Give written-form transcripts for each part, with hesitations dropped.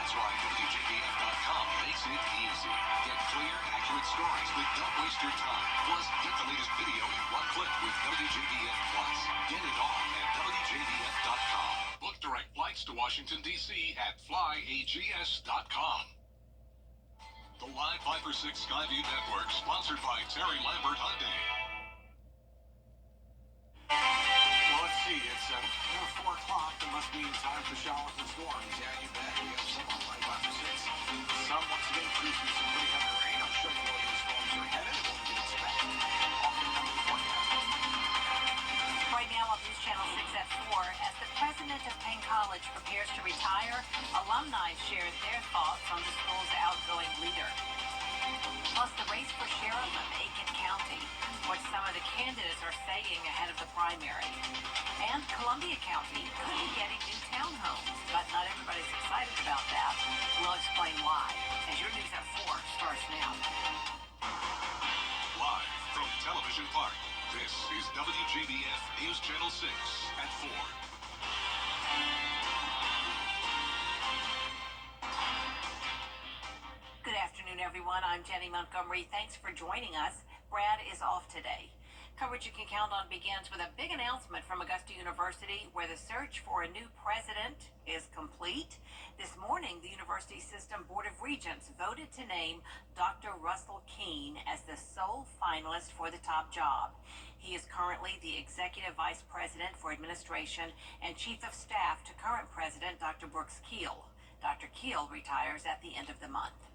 That's why WJBF.com makes it easy. Get clear, accurate stories that don't waste your time. Plus, get the latest video in one click with WJBF Plus. Get it all at WJBF.com. Book direct flights to Washington, D.C. at flyags.com. The Live 5-6 Skyview Network, sponsored by Terry Lambert Hyundai. Well, let's see. It's 4 o'clock. It must be time for showers and storms. Yeah, you bet. We have some on Live 5-6. Some once again producing some pretty heavy rain. I'll show you where these storms are headed and what we can expect. Off the number forecast. Right now on News Channel 6 at 4, as the president of Payne College prepares to retire, alumni shared their thoughts on the school's outgoing leader. Plus, the race for sheriff of Aiken County, what some of the candidates are saying ahead of the primary. And Columbia County could be getting new townhomes, but not everybody's excited about that. We'll explain why, as your News at 4 starts now. Live from Television Park, this is WJBF News Channel 6 at 4. Good afternoon, everyone. I'm Jenny Montgomery. Thanks for joining us. Brad is off today. Coverage you can count on begins with a big announcement from Augusta University, where the search for a new president is complete. This morning, the University System Board of Regents voted to name Dr. Russell Keene as the sole finalist for the top job. He is currently the Executive Vice President for Administration and Chief of Staff to current President Dr. Brooks Keel. Dr. Keel retires at the end of the month.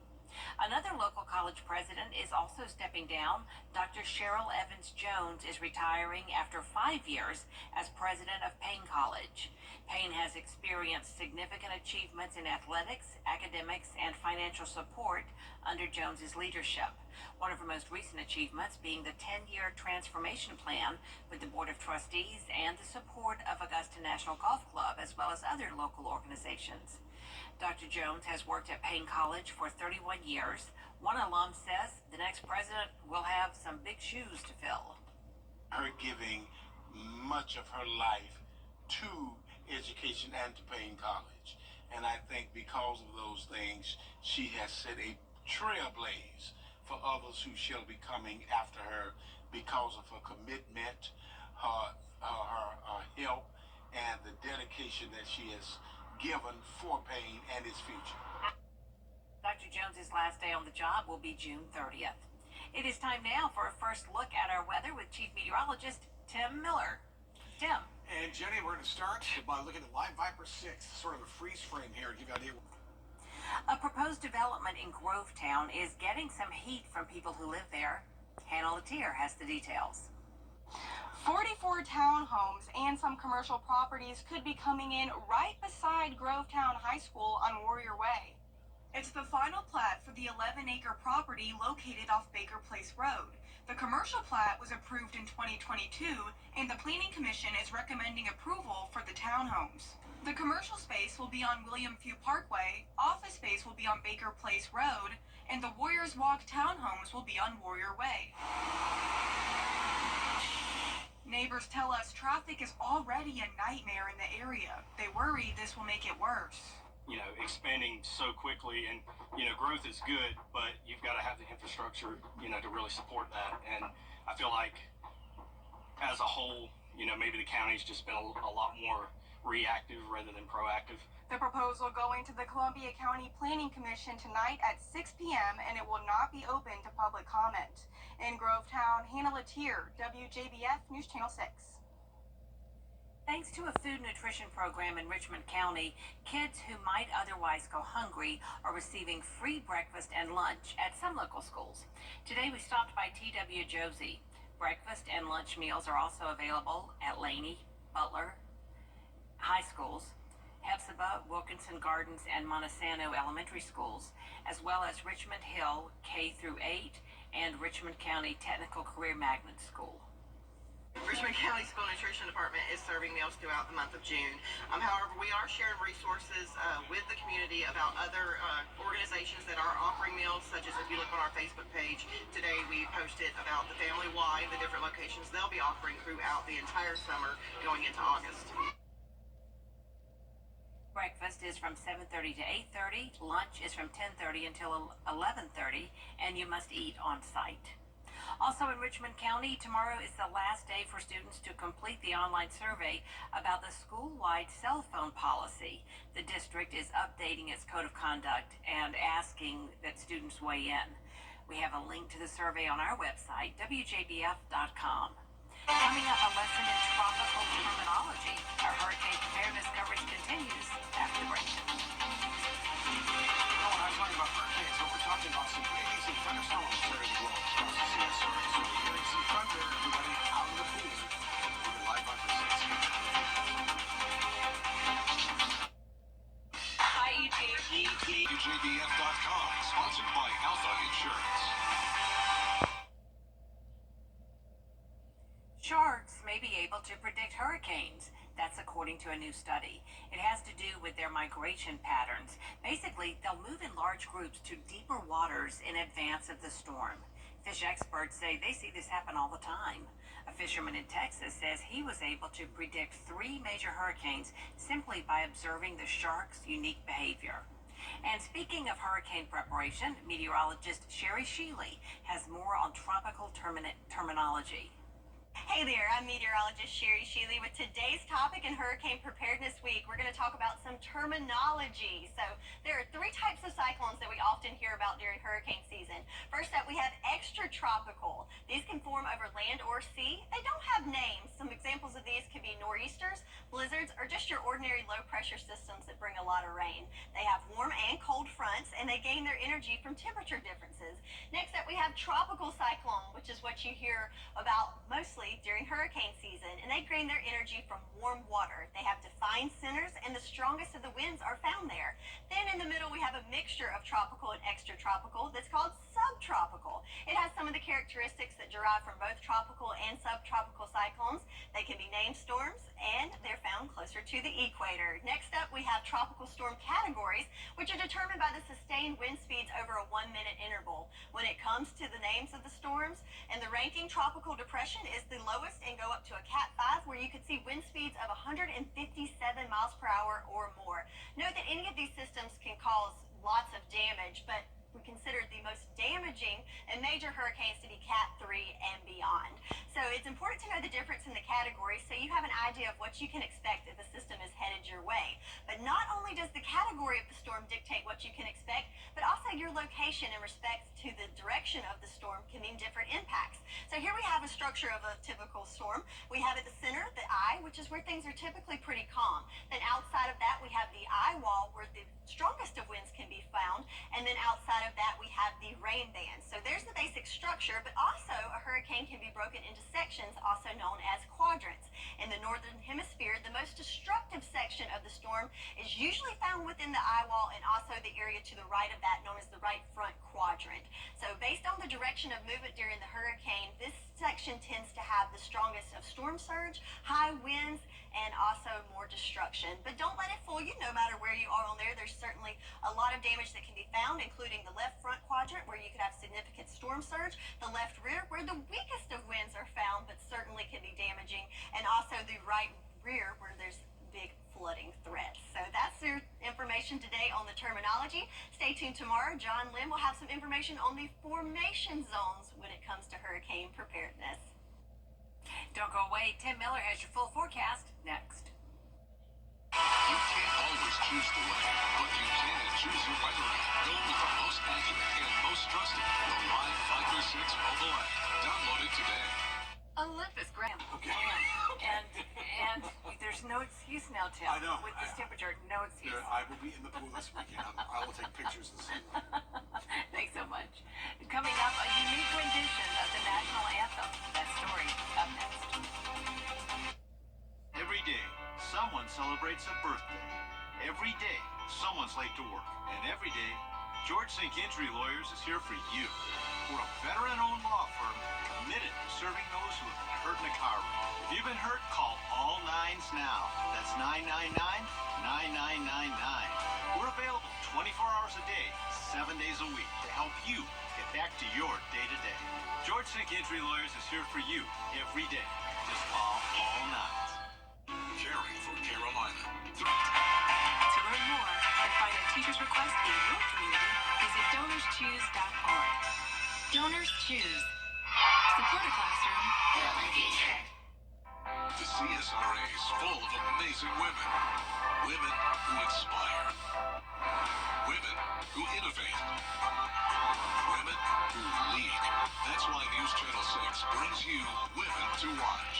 Another local college president is also stepping down. Dr. Cheryl Evans-Jones is retiring after 5 years as president of Payne College. Payne has experienced significant achievements in athletics, academics, and financial support under Jones's leadership. One of her most recent achievements being the 10-year transformation plan with the Board of Trustees and the support of Augusta National Golf Club, as well as other local organizations. Dr. Jones has worked at Payne College for 31 years. One alum says the next president will have some big shoes to fill. Her giving much of her life to education and to Payne College. And I think because of those things, she has set a trailblaze for others who shall be coming after her because of her commitment, her help, and the dedication that she has given for Payne and its future. Dr. Jones's last day on the job will be June 30th. It is time now for a first look at our weather with Chief Meteorologist Tim Miller. Tim. And Jenny, we're going to start by looking at Live Viper 6, sort of a freeze frame here to give you an idea. A proposed development in Grovetown is getting some heat from people who live there. Hannah Latier has the details. 44 townhomes and some commercial properties could be coming in right beside Grovetown High School on Warrior Way. It's the final plat for the 11-acre property located off Baker Place Road. The commercial plat was approved in 2022, and the Planning Commission is recommending approval for the townhomes. The commercial space will be on William Few Parkway, office space will be on Baker Place Road, and the Warriors Walk townhomes will be on Warrior Way. Neighbors tell us traffic is already a nightmare in the area. They worry this will make it worse. You know, expanding so quickly, and, you know, growth is good, but you've got to have the infrastructure, you know, to really support that. And I feel like as a whole, you know, maybe the county's just been a lot more reactive rather than proactive. The proposal going to the Columbia County Planning Commission tonight at 6 p.m. and it will not be open to public comment. In Grovetown, Hannah Latier, WJBF News Channel 6. Thanks to a food nutrition program in Richmond County, kids who might otherwise go hungry are receiving free breakfast and lunch at some local schools. Today we stopped by T.W. Josie. Breakfast and lunch meals are also available at Laney, Butler High Schools, Hephzibah, Wilkinson Gardens, and Montesano Elementary Schools, as well as Richmond Hill K through 8 and Richmond County Technical Career Magnet School. Richmond County School Nutrition Department is serving meals throughout the month of June. However, we are sharing resources with the community about other organizations that are offering meals, such as if you look on our Facebook page, today we posted about the Family Y, the different locations they'll be offering throughout the entire summer going into August. Breakfast is is from 7:30 to 8:30. Lunch is from 10:30 until 11:30, and you must eat on site. Also in Richmond County, tomorrow is the last day for students to complete the online survey about the school-wide cell phone policy. The district is updating its code of conduct and asking that students weigh in. We have a link to the survey on our website, WJBF.com. Coming up, a lesson in tropical terminology. Our hurricane preparedness coverage continues after the break. Well, I was talking about hurricanes, so we're talking about some maybe some thunderstorms starting to blow across the CSR. So we're hearing some thunder, everybody out of the pool. We're live on the 6. Hi, ET. WJBF.com, sponsored by Alpha Insurance. Sharks may be able to predict hurricanes. That's according to a new study. It has to do with their migration patterns. Basically, they'll move in large groups to deeper waters in advance of the storm. Fish experts say they see this happen all the time. A fisherman in Texas says he was able to predict 3 major hurricanes simply by observing the shark's unique behavior. And speaking of hurricane preparation, meteorologist Sherry Sheely has more on tropical terminology. Hey there, I'm meteorologist Sherry Sheely with today's topic in Hurricane Preparedness Week. We're going to talk about some terminology. So there are 3 types of cyclones that we often hear about during hurricane season. First up, we have extratropical. These can form over land or sea. They don't have names. Some examples of these could be nor'easters, blizzards, or just your ordinary low pressure systems that bring a lot of rain. They have warm and cold fronts, and they gain their energy from temperature differences. Next up, we have tropical cyclone, which is what you hear about mostly during hurricane season, and they gain their energy from warm water. They have defined centers, and the strongest of the winds are found there. Then in the middle, we have a mixture of tropical and extratropical that's called subtropical. It has some of the characteristics that derive from both tropical and subtropical cyclones. They can be named storms, and they're found closer to the equator. Next up, we have tropical storm categories, which are determined by the sustained wind speeds over a 1-minute interval. When it comes to the names of the storms and the ranking, tropical depression is the lowest and go up to a Cat 5, where you could see wind speeds of 157 miles per hour or more. Note that any of these systems can cause lots of damage, but we consider the most damaging and major hurricanes to be Cat 3 and beyond. So it's important to know the difference in the categories so you have an idea of what you can expect if the system is headed your way. But not only does the category of the storm dictate what you can expect, but also your location in respect to the direction of the storm can mean different impacts. So here we have a structure of a typical storm. We have at the center the eye, which is where things are typically pretty calm. Then outside of that, we have the eye wall, where the strongest of winds can be found. And then outside of that, we have the rain band. So there's the basic structure, but also a hurricane can be broken into sections, also known as quadrants. In the northern hemisphere, the most destructive section of the storm is usually found within the eye wall, and also the area to the right of that, known as the right front quadrant. So based on the direction of movement during the hurricane, this section tends to have the strongest of storm surge, high winds, and also more destruction. But don't let it fool you. No matter where you are on there, there's certainly a lot of damage that can be found, including the left front quadrant, where you could have significant storm surge, the left rear, where the weakest of winds are found, but certainly can be damaging, and also the right rear, where there's big flooding threats. So that's your information today on the terminology. Stay tuned tomorrow. John Lynn will have some information on the formation zones when it comes to hurricane preparedness. Don't go away. Tim Miller has your full forecast next. You can't always choose the weather, but you can choose your weather app. Go with the most accurate and most trusted, the Live 536 mobile app. Download it today. Olympus Graham. Okay. And there's no excuse now, Tim. I know. With this temperature, no excuse. I will be in the pool this weekend. I will take pictures and send them. Thanks so much. Coming up, a unique rendition of the national anthem. That story up next. Every day, someone celebrates a birthday. Every day, someone's late to work. And every day, George Sink Injury Lawyers is here for you. We're a veteran-owned law firm committed to serving those who have been hurt in a car wreck. If you've been hurt, call all nines now. That's 999-9999. We're available 24 hours a day, 7 days a week to help you get back to your day-to-day. George Sink Injury Lawyers is here for you every day. Just call all nines. Caring for Carolina. To learn more, teachers request in your community, visit DonorsChoose.org. Donors Choose. Support a classroom every teacher. The CSRA is full of amazing women. Women who inspire. Women who innovate. Women who lead. That's why News Channel 6 brings you Women to Watch.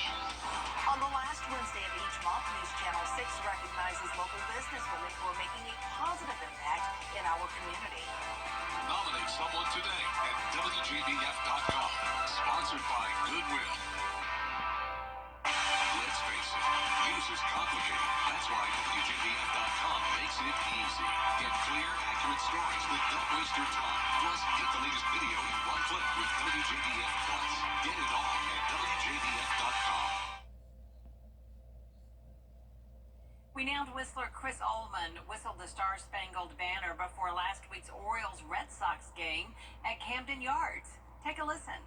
On the last Wednesday of each month, News Channel 6 recognizes local businesswomen who are making a positive impact in our community. Nominate someone today at WJBF.com. Sponsored by Goodwill. Let's face it, news is complicated. That's why WJBF.com makes it easy. Get clear, accurate stories that don't waste your time. Plus, get the latest video in one click with WJBF Plus. Get it all at WJBF.com. Renowned whistler Chris Ullman whistled the Star-Spangled Banner before last week's Orioles-Red Sox game at Camden Yards. Take a listen.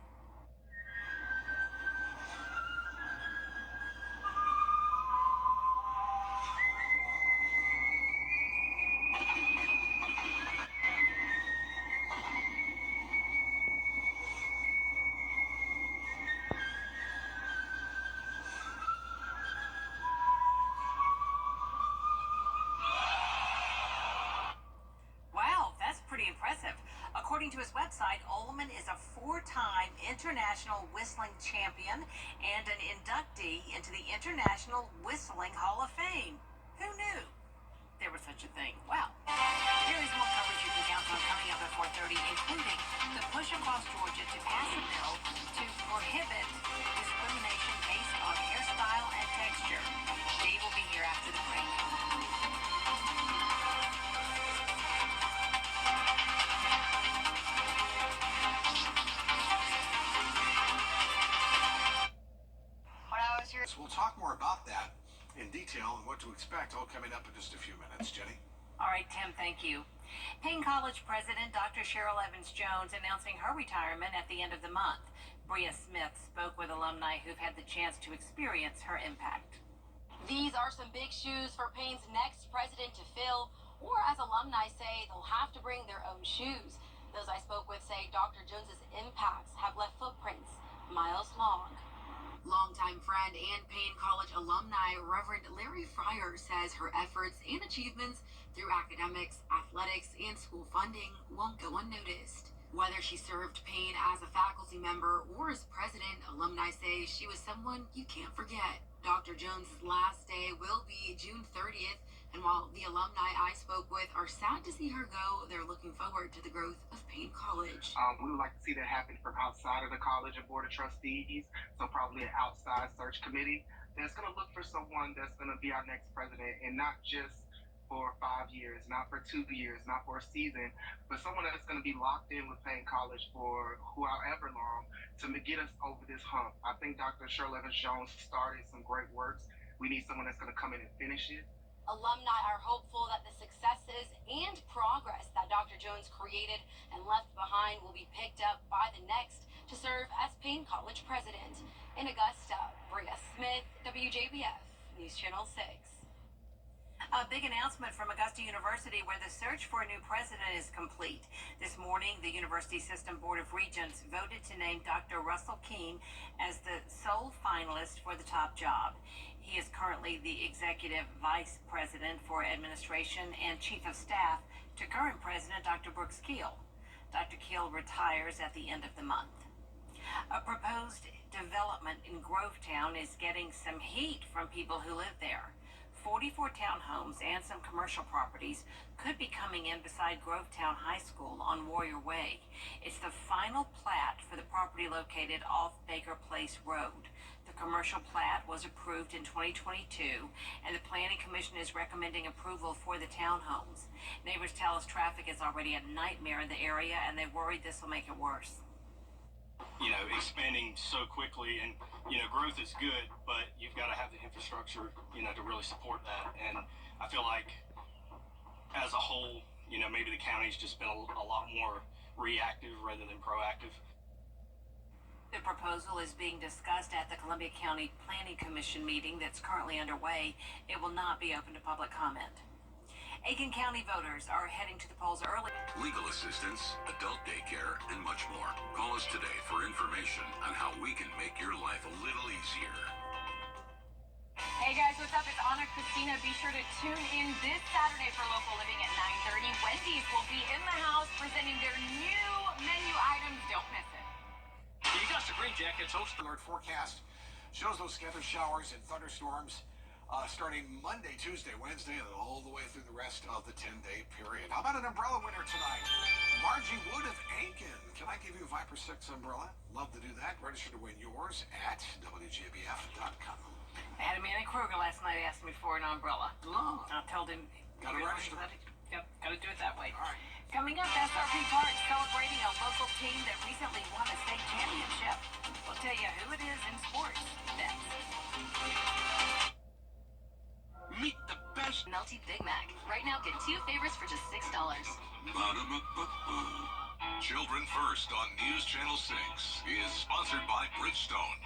Wow, that's pretty impressive. According to his website, Ullman is a four-time international whistling champion and an inductee into the International Whistling Hall of Fame. Who knew there was such a thing? Wow. Here is more coverage you can count on coming up at 4:30, including the push across Georgia to pass a bill to prohibit discrimination based on hairstyle and texture. Dave will be here after the break. We'll talk more about that in detail and what to expect, all coming up in just a few minutes. Jenny? All right, Tim, thank you. Payne College President Dr. Cheryl Evans-Jones announcing her retirement at the end of the month. Bria Smith spoke with alumni who've had the chance to experience her impact. These are some big shoes for Payne's next president to fill, or as alumni say, they'll have to bring their own shoes. Those I spoke with say Dr. Jones's impacts have left footprints miles long. Longtime friend and Payne College alumni Reverend Larry Fryer says her efforts and achievements through academics, athletics, and school funding won't go unnoticed. Whether she served Payne as a faculty member or as president, alumni say she was someone you can't forget. Dr. Jones's last day will be June 30th, and while the alumni I spoke with are sad to see her go, they're looking forward to the growth of Payne College. We would like to see that happen from outside of the college and board of trustees, so probably an outside search committee that's going to look for someone that's going to be our next president, and not just for 5 years, not for 2 years, not for a season, but someone that's going to be locked in with Payne College for however long to get us over this hump. I think Dr. Cheryl Evans-Jones started some great works. We need someone that's going to come in and finish it. Alumni are hopeful that the successes and progress that Dr. Jones created and left behind will be picked up by the next to serve as Payne College president. In Augusta, Bria Smith, WJBF, News Channel 6. A big announcement from Augusta University where the search for a new president is complete. This morning, the University System Board of Regents voted to name Dr. Russell Keene as the sole finalist for the top job. He is currently the Executive Vice President for Administration and Chief of Staff to current President Dr. Brooks Keel. Dr. Keel retires at the end of the month. A proposed development in Grovetown is getting some heat from people who live there. 44 townhomes and some commercial properties could be coming in beside Grovetown High School on Warrior Way. It's the final plat for the property located off Baker Place Road. The commercial plat was approved in 2022, and the Planning Commission is recommending approval for the townhomes. Neighbors tell us traffic is already a nightmare in the area, and they worry this will make it worse. You know, expanding so quickly, and growth is good, but you've got to have the infrastructure, to really support that. And I feel like as a whole, maybe the county's just been a lot more reactive rather than proactive. The proposal is being discussed at the Columbia County Planning Commission meeting that's currently underway. It will not be open to public comment. Aiken County voters are heading to the polls early. Legal assistance, adult daycare, and much more. Call us today for information on how we can make your life a little easier. Hey guys, what's up? It's Anna Christina. Be sure to tune in this Saturday for Local Living at 9:30. Wendy's will be in the house presenting their new menu items. Don't miss it. The Augusta Green Jackets host alert forecast shows those scattered showers and thunderstorms starting Monday, Tuesday, Wednesday, and all the way through the rest of the 10-day period. How about an umbrella winner tonight? Margie Wood of Aiken. Can I give you a Viper 6 umbrella? Love to do that. Register to win yours at WJBF.com. I had a man in Kruger last night asked me for an umbrella. Oh. I told him, Gotta register. Yep, gotta do it that way. All right. Coming up, SRP Park celebrating a local team that recently won a state championship. We'll tell you who it is in sports next. Meet the best. Melty Big Mac. Right now, get 2 favorites for just $6. Children First on News Channel 6 is sponsored by Bridgestone.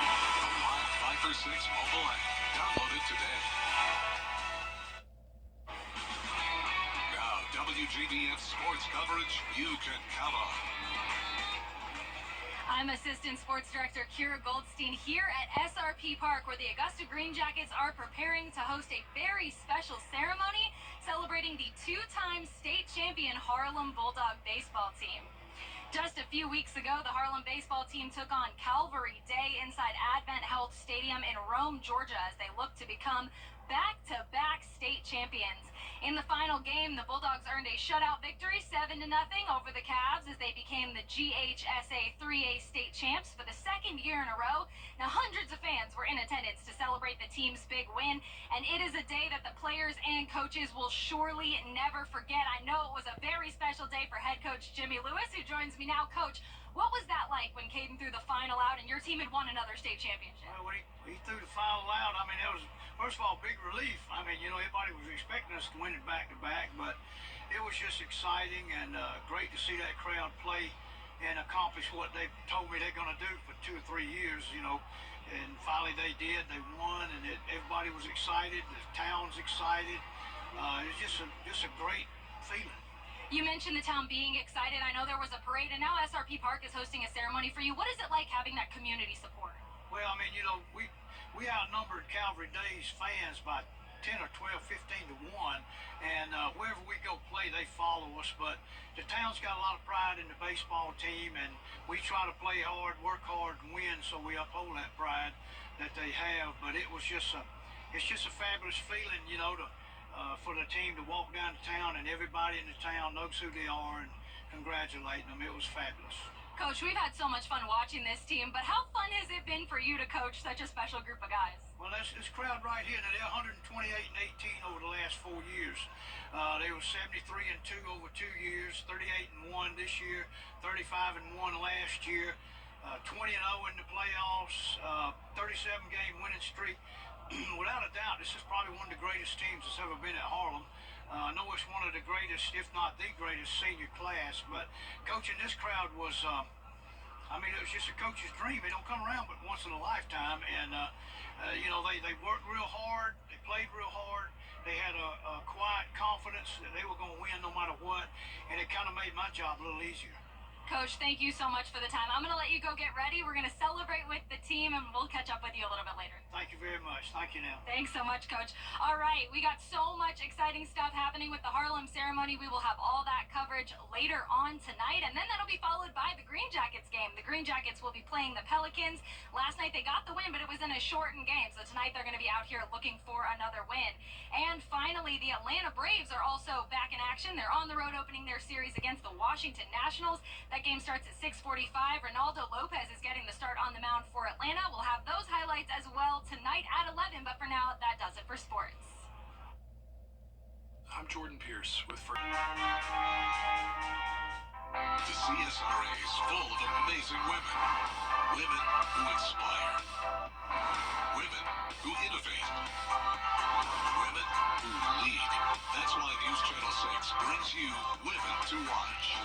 The Live 5 for 6 mobile app. Download it today. Now, WJBF sports coverage you can count on. I'm Assistant Sports Director Kira Goldstein here at SRP Park, where the Augusta Green Jackets are preparing to host a very special ceremony celebrating the 2-time state champion Harlem Bulldog baseball team. Just a few weeks ago, the Harlem baseball team took on Calvary Day inside Advent Health Stadium in Rome, Georgia, as they look to become back-to-back state champions. In the final game, the Bulldogs earned a shutout victory, 7-0 over the Cavs, as they became the GHSA 3A state champs for the second year in a row. Now, hundreds of fans were in attendance to celebrate the team's big win, and it is a day that the players and coaches will surely never forget. I know it was a very special day for head coach Jimmy Lewis, who joins me now. Coach, what was that like when Caden threw the final out and your team had won another state championship? Well, when he threw the final out, I mean, it was, first of all, big relief. I mean, you know, everybody was expecting us to win it back-to-back, but it was just exciting and great to see that crowd play and accomplish what they told me they're going to do for 2 or 3 years, you know. And finally they did. They won, and everybody was excited. The town's excited. It was just a great feeling. You mentioned the town being excited. I know there was a parade, and now SRP Park is hosting a ceremony for you. What is it like having that community support? Well, I mean, you know, we outnumbered Calvary Day's fans by 10 or 12, 15 to 1, and wherever we go play, they follow us. But the town's got a lot of pride in the baseball team, and we try to play hard, work hard, and win, so we uphold that pride that they have. But it's just a fabulous feeling, you know, for the team to walk down to town and everybody in the town knows who they are and congratulating them. It was fabulous. Coach, we've had so much fun watching this team, but how fun has it been for you to coach such a special group of guys? Well, this crowd right here, they're 128 and 18 over the last 4 years. They were 73 and 2 over 2 years, 38 and 1 this year, 35 and 1 last year, 20 and 0 in the playoffs, 37 game winning streak. Without a doubt, this is probably one of the greatest teams that's ever been at Harlem. I know it's one of the greatest, if not the greatest, senior class, but coaching this crowd was, I mean, it was just a coach's dream. It don't come around but once in a lifetime, and, you know, they worked real hard, they played real hard, they had a quiet confidence that they were going to win no matter what, and it kind of made my job a little easier. Coach, thank you so much for the time. I'm going to let you go get ready. We're going to celebrate with the team, and we'll catch up with you a little bit later. Thank you very much. Thank you now. Thanks so much, Coach. All right, we got so much exciting stuff happening with the Harlem ceremony. We will have all that coverage later on tonight, and then that'll be followed by the Green Jackets game. The Green Jackets will be playing the Pelicans. Last night they got the win, but it was in a shortened game, so tonight they're going to be out here looking for another win. And finally, the Atlanta Braves are also back in action. They're on the road opening their series against the Washington Nationals. That game starts at 6:45. Ronaldo Lopez is getting the start on the mound for Atlanta. We'll have those highlights as well tonight at 11, but for now, that does it for sports. I'm Jordan Pierce with The CSRA is full of amazing women. Women who inspire. Women who innovate. Women who lead. That's why News Channel 6 brings you Women to Watch.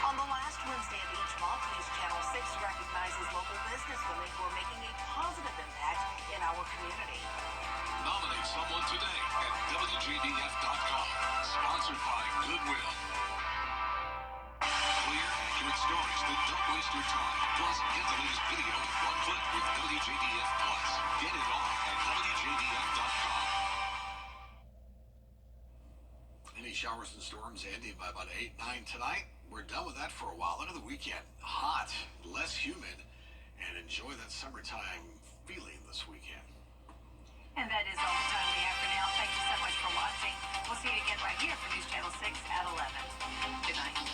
On the last Wednesday of each month, News Channel 6 recognizes local businesswomen who are making a positive impact in our community. Nominate someone today at WJBF.com. Sponsored by Goodwill. Clear, accurate stories that don't waste your time. Plus, get the latest video in one click with WJBF Plus. Get it all at WJBF.com. Any showers and storms ending by about 8, 9 tonight. We're done with that for a while. Into the weekend. Hot, less humid, and enjoy that summertime feeling this weekend. And that is all the time we have for now. Thank you so much for watching. We'll see you again right here for News Channel 6 at 11. Good night.